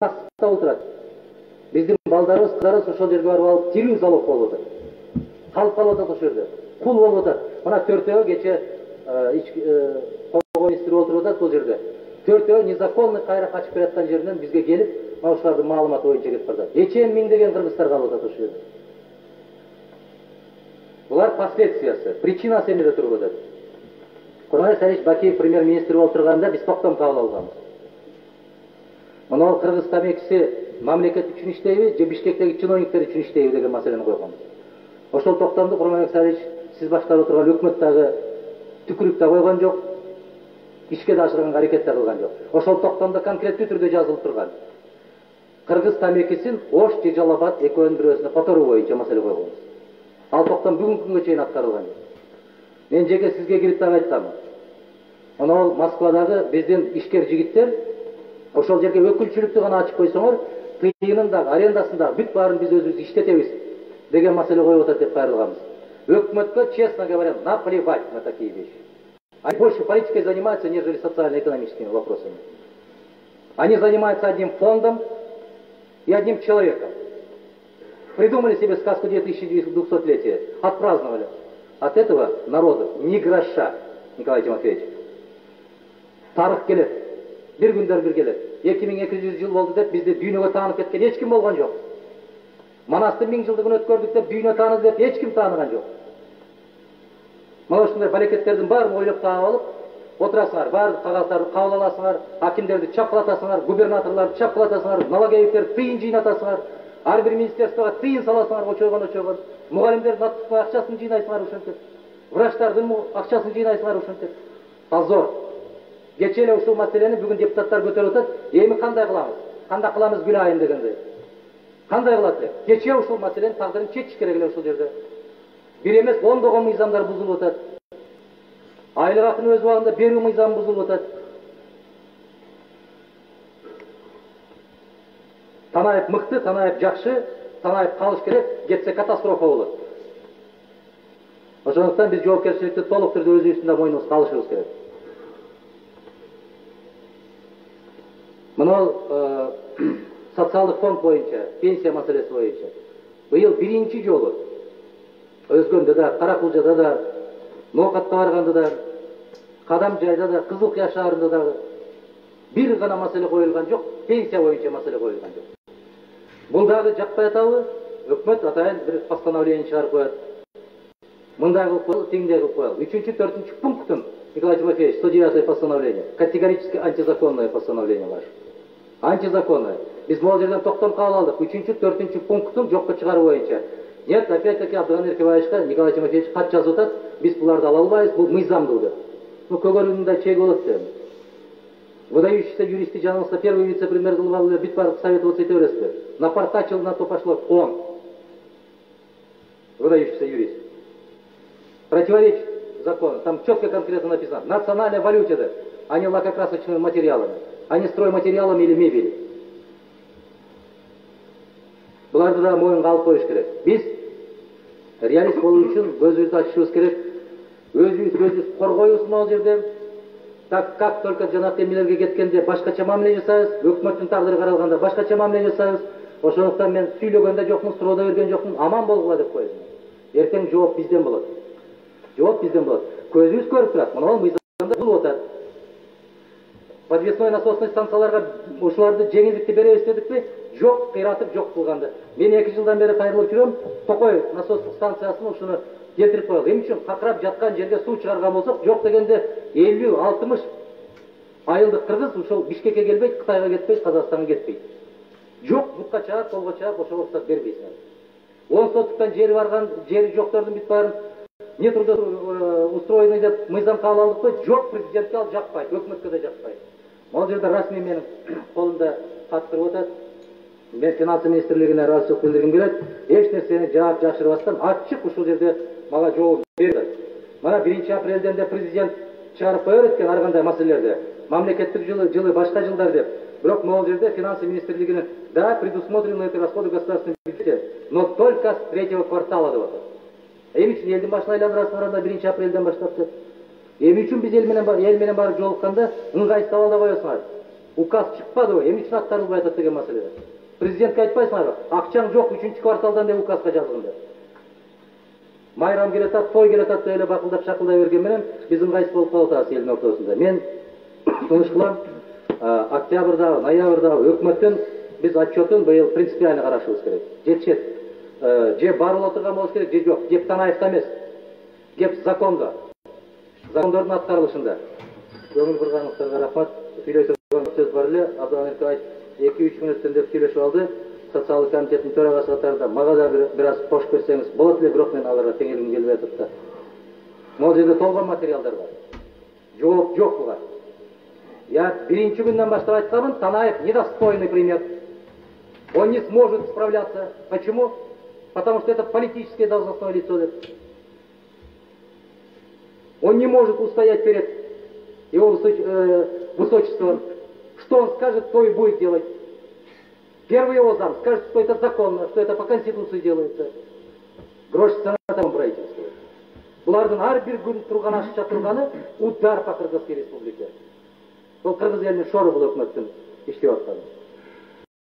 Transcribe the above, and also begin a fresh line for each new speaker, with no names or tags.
Астта отурат. Биздин балдарыбыз, кыздарыбыз ошол жерге барып алып тирүү залог болуп атат. Калып калып атат ошол жерде. Кул болуп атат. Мына төртөө кече коргоо министри отуруп атат бул жерде. Төртөө незаконный кайра качып келаткан жеринен бизге келип, мына ушулардын маалыматы боюнча кетип барат. Эчен миңдеген кыргыздар калып атат ошол жерде. Булар последствиясы, причинасы эмнеде туруп атат? Курманбек Сарич Бакиев премьер-министр болуп турганда биз токтом кабыл алганбыз. Мына Кыргыз тамекиси мамлекет үчүн иштейби, же Бишкектеги чиновниктер үчүн иштейби деген маселени койгонбуз. Ошол токтомду Курманбек Сарич сиз баштап турган өкмөт дагы түкүрүп да койгон жок, ишке да ашырганга аракет да кылган жок. Ошол токтомдо конкреттүү түрдө жазылып турган. Кыргыз тамекисин Ош же Жалал-Абад экөөнүн бирөөсүнө которуу боюнча маселе койгонбуз. Ал токтом бүгүнкү күнгө чейин аткарылган жок. Мен жеке сизге кирип дагы айткам. Мына Москвадагы биздин ишкер жигиттер ошол жерге өкүлчүлүктү гана ачып койсоңор, тыйынын дагы, арендасын дагы бүт баарын биз өзүбүз иштетебиз деген маселе коюп атат деп кайрылганбыз. Өкмөткө, честно говоря, наплевать на такие вещи. Они больше политикой занимаются, нежели социально-экономическими вопросами. Они занимаются одним фондом и одним человеком. Придумали себе сказку 2200-летия, отпраздновали. От этого народу ни гроша, Николай Тимофеевич. Тарых келет, бир күндөр бир келет. 2200 жыл болду деп бизди дүйнөгө таанып кеткен эч ким болгон жок. Манастын 1000 жылдыгын өткөрдүк деп дүйнө тааныды деп эч ким тааныган жок. Мына ушундай балекеттердин баарын ойлоп таап алып, отурасыңар, баардык кагаздарды кабыл аласыңар, акимдерди чапкылатасыңар, губернаторлорду чапкылатасыңар, налоговиктерди тыйын жыйнатасыңар, ар бир министерствого тыйын саласыңар, очойгон. Мугалимдердин акчасын жыйнайсыңар ушинтип. Врачтардын акчасын жыйнайсыңар ушинтип. Позор. Кече эле ушул маселени бүгүн депутаттар көтөрүп атат. Эми кандай кыламыз? Кандай кыламыз Гүлайым дегенде? Кандай кылат деп? Кече ушул маселенин тагдырын чечиш керек эле ушул жерде. Бир эмес 10 мыйзамдар бузулуп атат. Айлык акыны өз убагында берүү мыйзамы бузулуп атат. Танаев мыкты, Танаев жакшы, Танаев калыш керек, кетсе катастрофа болот. Ошондуктан биз жоопкерчиликти толук түрдө өзүбүздүн да мойнубузга алышыбыз керек. Мына социалдык фонд боюнча, пенсия маселеси боюнча быйыл биринчи жолу Өзгөндө да, Каракулжада да, Ноокатка барганда да, Кадам жайда да, Кызыл Кыя шаарында да бир гана маселе коюлган жок, пенсия боюнча маселе коюлган жок. Бул дагы жакпай атабы? Өкмөт атайын бир постановление чыгарып коет. Мындай кылып коелу, тиңдей кылып коелу. 3-4 пунктум, Николай Тимофеевич, 109 постановление, категорически антизаконное постановление ваше. Антизаконное. Биз бул жерден токтом кабыл алдык. 3-4 пунктум жокко чыгаруу боюнча. Нет, опять-таки Абдыган Эркебаевичка Николай Тимофеевич кат жазып атат. Биз буларды ала албайбыз, бул мыйзамдуу деп. Ну, көгөрүндө чек болот деп. Выдающийся юристы жаныбызда первый вице-премьер кылып алып, бүт баардык советоваться эте бересизби? Напортачил, на то пошло он. Выдающийся юрист. Противоречит закону. Там четко конкретно написано. Национальная валюта, а не лакокрасочными материалами, а не стройматериалами или мебели. Буларды да моюнга алып коюш керек. Биз реалист болуу үчүн көзүбүздү ачышыбыз керек. Өзүбүз коргойбуз могул жерде. Так как только жанагы эмелерге кеткенде башкача мамиле жасайбыз, өкмөттүн тагдыры каралганда башкача мамиле жасайбыз. Ошондуктан мен сүйлөгөн да жокмун, суроо да берген жокмун, аман болгула деп коебуз. Эртең жооп бизден болот. Жооп бизден болот. Көзүбүз көрүп турат. Мына мыйзамда бул атат. Подвесной насосный станцияларга ушуларды жеңилдикти беребиз дедикпи? Жок, кыйратып жок кылганды. Мен 2 жылдан бери кайрылып жүрөм. Токой насостук станциясын ушуну келтирип коелу. Эмне үчүн какырап жаткан жерге суу чыгарган болсок, жок дегенде 50-60 айылдык кыргыз ушул Бишкекке келбейт, Кытайга кетпейт, Казакстанга кетпейт. Жок, бутка чаап, колго чаап, ошого уруксат бербейсиңер. 10 соттуктан жери барган, жери жоктордун бүт баарын не трудоустроенный деп мыйзам кабыл алдыкпы? Жок, президентке ал жакпайт, өкмөткө да жакпайт. Могул жерде расмий менин колумда кат туруп атат. Мен финансы министрлигине ыраазычылык билдиргим келет. Эч нерсени жаап жашырбастан ачык ушул жерде мага жооп берди. Мана 1 апрелден де президент чыгарып кое берет экен ар кандай маселелерде. Мамлекеттик жылы башка жылдар деп. Бирок могул жерде финансы министрлигинин да предусмотрены эти расходы государственного бюджета, но только с 3-го квартала деп атат. Эмне үчүн элдин башына айландырасыңар анда 1 апрелден баштап деп? Эмне үчүн биз эл менен барып жолукканда ыңгайсыз абалда коесуңар? Указ чыкпадыбы, эмне үчүн аткарылбай атат деген маселе. Президентке айтпайсыңарбы? Акчаң жок 3-чү кварталдан деп указга жазган деп. Майрам келатат, той келатат деп эле бакылдап шакылдай берген менен биз ыңгайсыз болуп калып атабыз элдин ортосунда. Мен сунуш кылам, октябрдагы, ноябрдагы өкмөттөн биз отчетун быйыл принципиально карашыбыз керек. Жетишет. Же барылып отурган болуш керек, же жок. Кеп Танаевда эмес. Кеп закондо. Закондордун аткарылышында. Көңүл бурганыңыздарга рахмат. Сүйлөйсөң сөз бар эле. Абдан айтып 2-3 мүнөттөн деп сүйлөшүп алды. Социалдык комитеттин төрагасы катарында мага да бир аз кош берсеңиз болот эле, бирок мен аларга теңелгим келбей атат да. Могул жерде толгон материалдар бар. Жооп жок буга. Я биринчи күндөн баштап айтканмын, Танаев недостойный пример. Он не сможет справляться. Почему? Потому что это политическое должностное лицо. Он не может устоять перед его высочеством. Что он скажет, то и будет делать. Первый его зам скажет, что это законно, что это по Конституции делается. Грош цена тому правительству. Булардын ар бир күн турган ашча турганы удар по Кыргызской республике. Бұл Кыргыз елінің шоры бұл өкмөттің иштеп атканы.